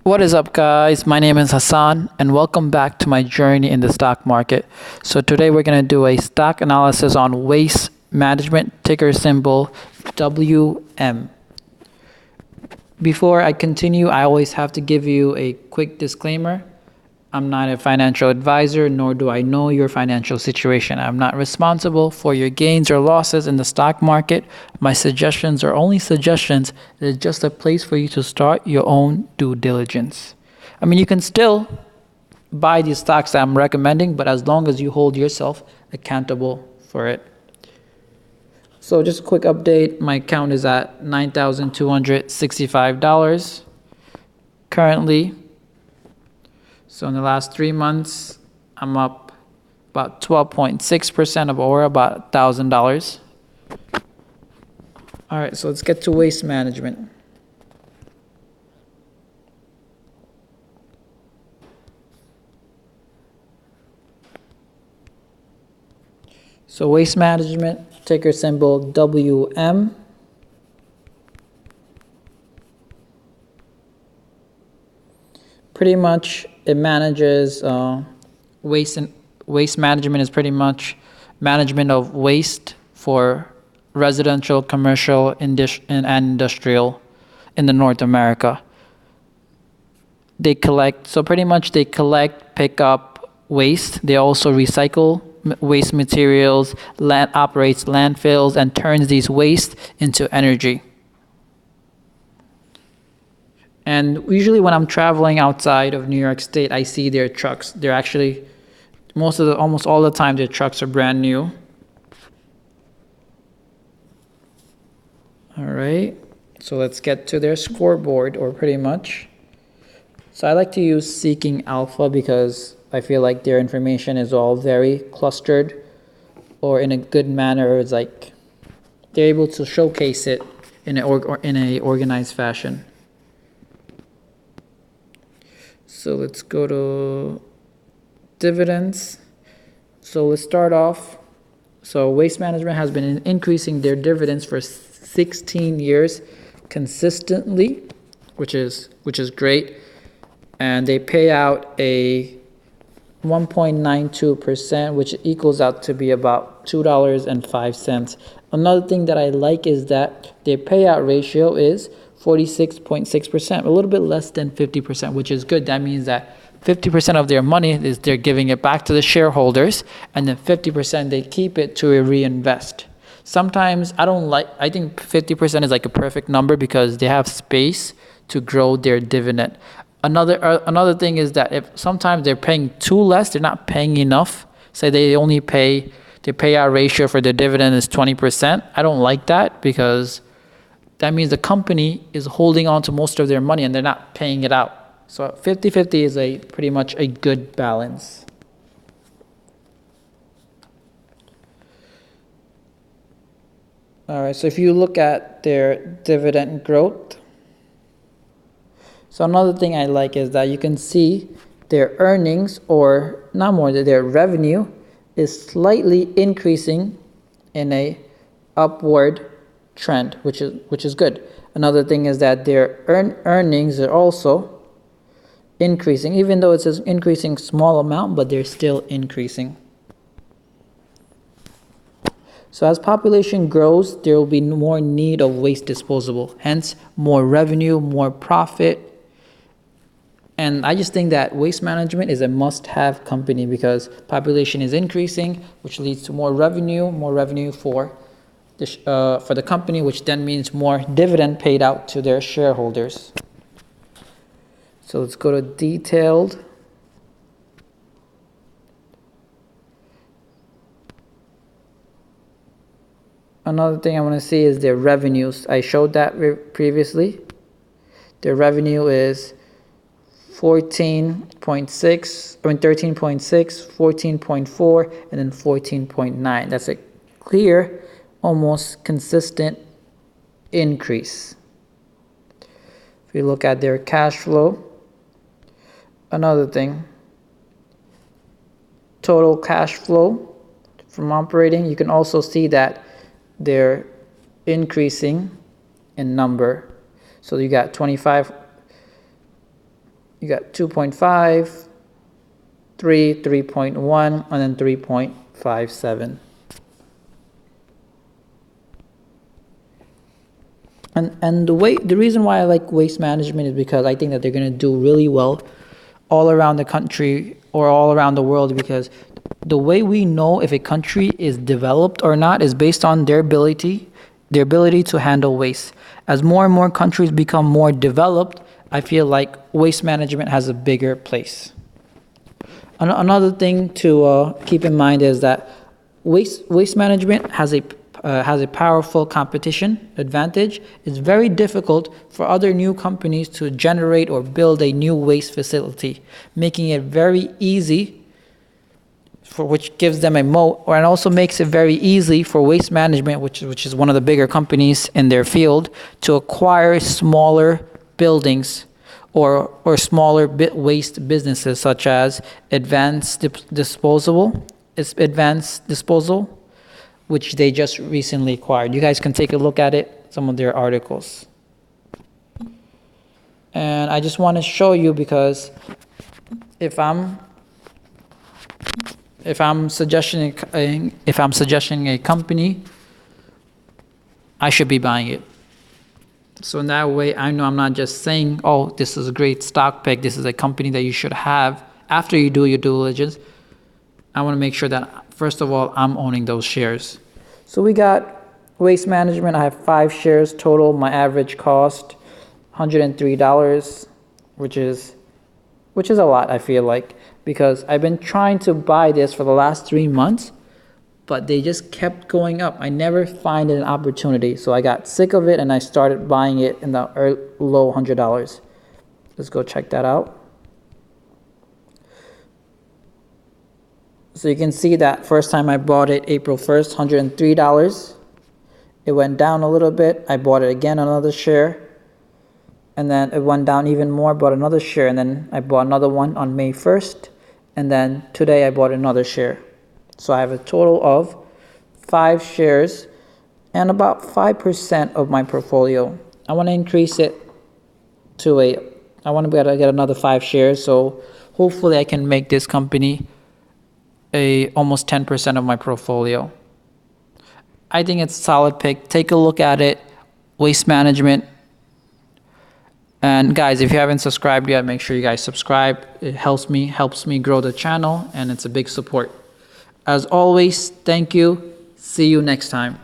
What is up, guys? My name is Hassan, and welcome back to my journey in the stock market. So today we're going to do a stock analysis on waste management, ticker symbol WM. Before I continue, I always have to give you a quick disclaimer. I'm not a financial advisor, nor do I know your financial situation. I'm not responsible for your gains or losses in the stock market. My suggestions are only suggestions. It's just a place for you to start your own due diligence. I mean, you can still buy these stocks that I'm recommending, but as long as you hold yourself accountable for it. So just a quick update. My account is at $9,265 currently. So in the last 3 months, I'm up about 12.6% or about $1,000. All right, so let's get to waste management. So waste management, ticker symbol WM. Pretty much it manages waste management is pretty much management of waste for residential, commercial, and industrial in the North America. They collect, pick up waste. They also recycle waste materials, operates landfills, and turns these waste into energy. And usually when I'm traveling outside of New York State, I see their trucks. They're actually, almost all the time, their trucks are brand new. All right, so let's get to their scoreboard, or pretty much. So I like to use Seeking Alpha because I feel like their information is all very clustered, or in a good manner. It's like they're able to showcase it in a organized fashion. So let's go to dividends. So let's start off. So Waste Management has been increasing their dividends for 16 years consistently, which is great. And they pay out a 1.92%, which equals out to be about $2.05. Another thing that I like is that their payout ratio is 46.6%, a little bit less than 50%, which is good. That means that 50% of their money is they're giving it back to the shareholders, and then 50% they keep it to reinvest. Sometimes I think 50% is like a perfect number because they have space to grow their dividend. Another thing is that if sometimes they're paying too less, they're not paying enough. Say they only pay, their payout ratio for their dividend is 20%. I don't like that because that means the company is holding on to most of their money and they're not paying it out. So 50-50 is pretty much a good balance. All right, so if you look at their dividend growth, so another thing I like is that you can see their earnings, or not more, their revenue is slightly increasing in a upward trend, which is good. Another thing is that their earnings are also increasing, even though it's an increasing small amount, but they're still increasing. So as population grows, there will be more need of waste disposal, hence more revenue, more profit. And I just think that Waste Management is a must-have company because population is increasing, which leads to more revenue for the company, which then means more dividend paid out to their shareholders. So let's go to detailed. Another thing I want to see is their revenues. I showed that previously. Their revenue is 13.6, 14.4, and then 14.9. That's a clear, almost consistent increase. If you look at their cash flow, another thing, total cash flow from operating, you can also see that they're increasing in number. So you got 25 You got 2.5, 3, 3.1, and then 3.57. And the reason why I like waste management is because I think that they're going to do really well all around the country or all around the world, because the way we know if a country is developed or not is based on their ability to handle waste. As more and more countries become more developed, I feel like waste management has a bigger place. Another thing to keep in mind is that waste management has a powerful competition advantage. It's very difficult for other new companies to generate or build a new waste facility, making it very easy, which gives them a moat, and also makes it very easy for waste management, which is one of the bigger companies in their field, to acquire smaller buildings or smaller waste businesses, such as Advanced Disposal, which they just recently acquired. You guys can take a look at it, some of their articles. And I just want to show you, because if I'm suggesting a company, I should be buying it. So in that way, I know I'm not just saying, oh, this is a great stock pick, this is a company that you should have. After you do your due diligence, I want to make sure that, first of all, I'm owning those shares. So we got waste management. I have 5 shares total. My average cost, $103, which is a lot, I feel like, because I've been trying to buy this for the last 3 months, but they just kept going up. I never find an opportunity. So I got sick of it and I started buying it in the low $100. Let's go check that out. So you can see that first time I bought it, April 1st, $103. It went down a little bit. I bought it again, another share. And then it went down even more, bought another share. And then I bought another one on May 1st. And then today I bought another share. So I have a total of 5 shares and about 5% of my portfolio. I want to increase it to I want to be able to get another 5 shares. So hopefully I can make this company almost 10% of my portfolio. I think it's a solid pick. Take a look at it. Waste management. And guys, if you haven't subscribed yet, make sure you guys subscribe. It helps me grow the channel, and it's a big support. As always, thank you. See you next time.